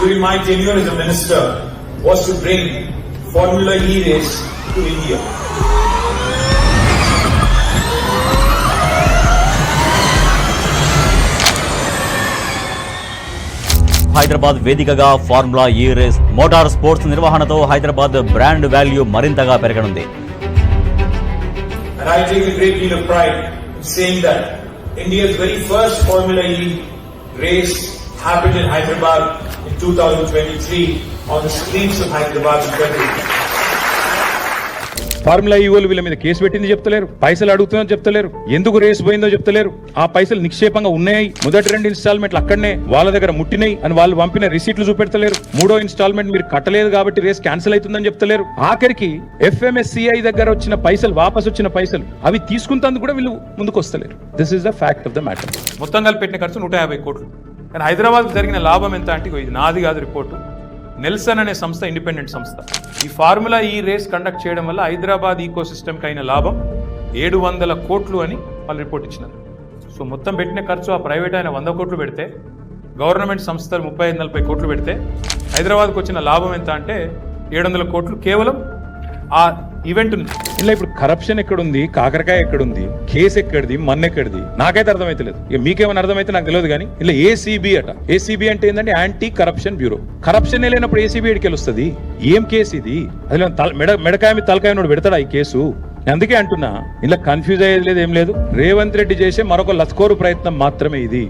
during my tenure as a minister was to bring Formula E race to India. Hyderabad వేదికగా formula ఈ race motor sports నిర్వహణతో Hyderabad brand value మరింతగా పెరగనుంది. And I take a great deal of pride in saying that India's very first Formula E race happened in Hyderabad in 2023 on the streets of Hyderabad in February. Formula ఈ వాళ్ళు వీళ్ళ మీద case పెట్టింది చెప్తలేరు, పైసలు అడుగుతుందని చెప్తలేరు, ఎందుకు race పోయిందో చెప్తలేరు, ఆ పైసలు నిక్షేపంగా ఉన్నాయి, మొదటి 2 ఇన్స్టాల్మెంట్లు అక్కడనే వాళ్ళ దగ్గర ముట్టినాయి అని వాళ్ళు పంపిన రిసీట్లు చూపెడతలేరు, 3వ ఇన్స్టాల్మెంట్ మీరు కట్టలేదు కాబట్టి రేస్ క్యాన్సిల్ అవుతుందని చెప్తలేరు, ఆఖరికి FMSCI దగ్గర వచ్చిన పైసలు వాపస్ వచ్చిన పైసలు అవి తీసుకుంటందుకు కూడా వీళ్ళు ముందుకు వస్తలేరు. This is the fact of the matter. మొత్తం కలిపి పెట్టిన ఖర్చు 150 కోట్లు. కానీ హైదరాబాద్ జరిగిన లాభం ఎంత అంటే ఇది నాది కాదు రిపోర్టు, నెల్సన్ అనే సంస్థ, ఇండిపెండెంట్ సంస్థ. ఈ ఫార్ములా ఈ రేస్ కండక్ట్ చేయడం వల్ల హైదరాబాద్ ఈకో సిస్టమ్కి అయిన లాభం 700 కోట్లు అని వాళ్ళు రిపోర్ట్ ఇచ్చినారు. సో మొత్తం పెట్టిన ఖర్చు ఆ ప్రైవేట్ అయిన 100 కోట్లు పెడితే, గవర్నమెంట్ సంస్థలు 35-40 కోట్లు పెడితే హైదరాబాద్కి వచ్చిన లాభం ఎంత అంటే 700 కోట్లు కేవలం ఆ ఈవెంట్ నుంచి. ఇలా ఇప్పుడు కరప్షన్ ఎక్కడుంది, కాకరకాయ ఎక్కడుంది, కేసు ఎక్కడిది, మన్ ఎక్కడిది నాకైతే అర్థమైతలేదు. ఇక మీకేమైనా అర్థమైతే నాకు తెలియదు. కానీ ఇలా ఏసీబీ అట, ఏసీబీ అంటే ఏంటంటే యాంటీ కరప్షన్ బ్యూరో. కరప్షన్ లేనప్పుడు ఏసీబీ ఎడికి వస్తుంది? ఏం కేసు ఇది? అది మెడకాయ మీద తలకాయ నోడు పెడతాడా ఈ కేసు? అందుకే అంటున్నా, ఇలా కన్ఫ్యూజ్ అయ్యేది లేదు, ఏం లేదు. రేవంత్ రెడ్డి చేసే మరొక లస్కోరు ప్రయత్నం మాత్రమే ఇది.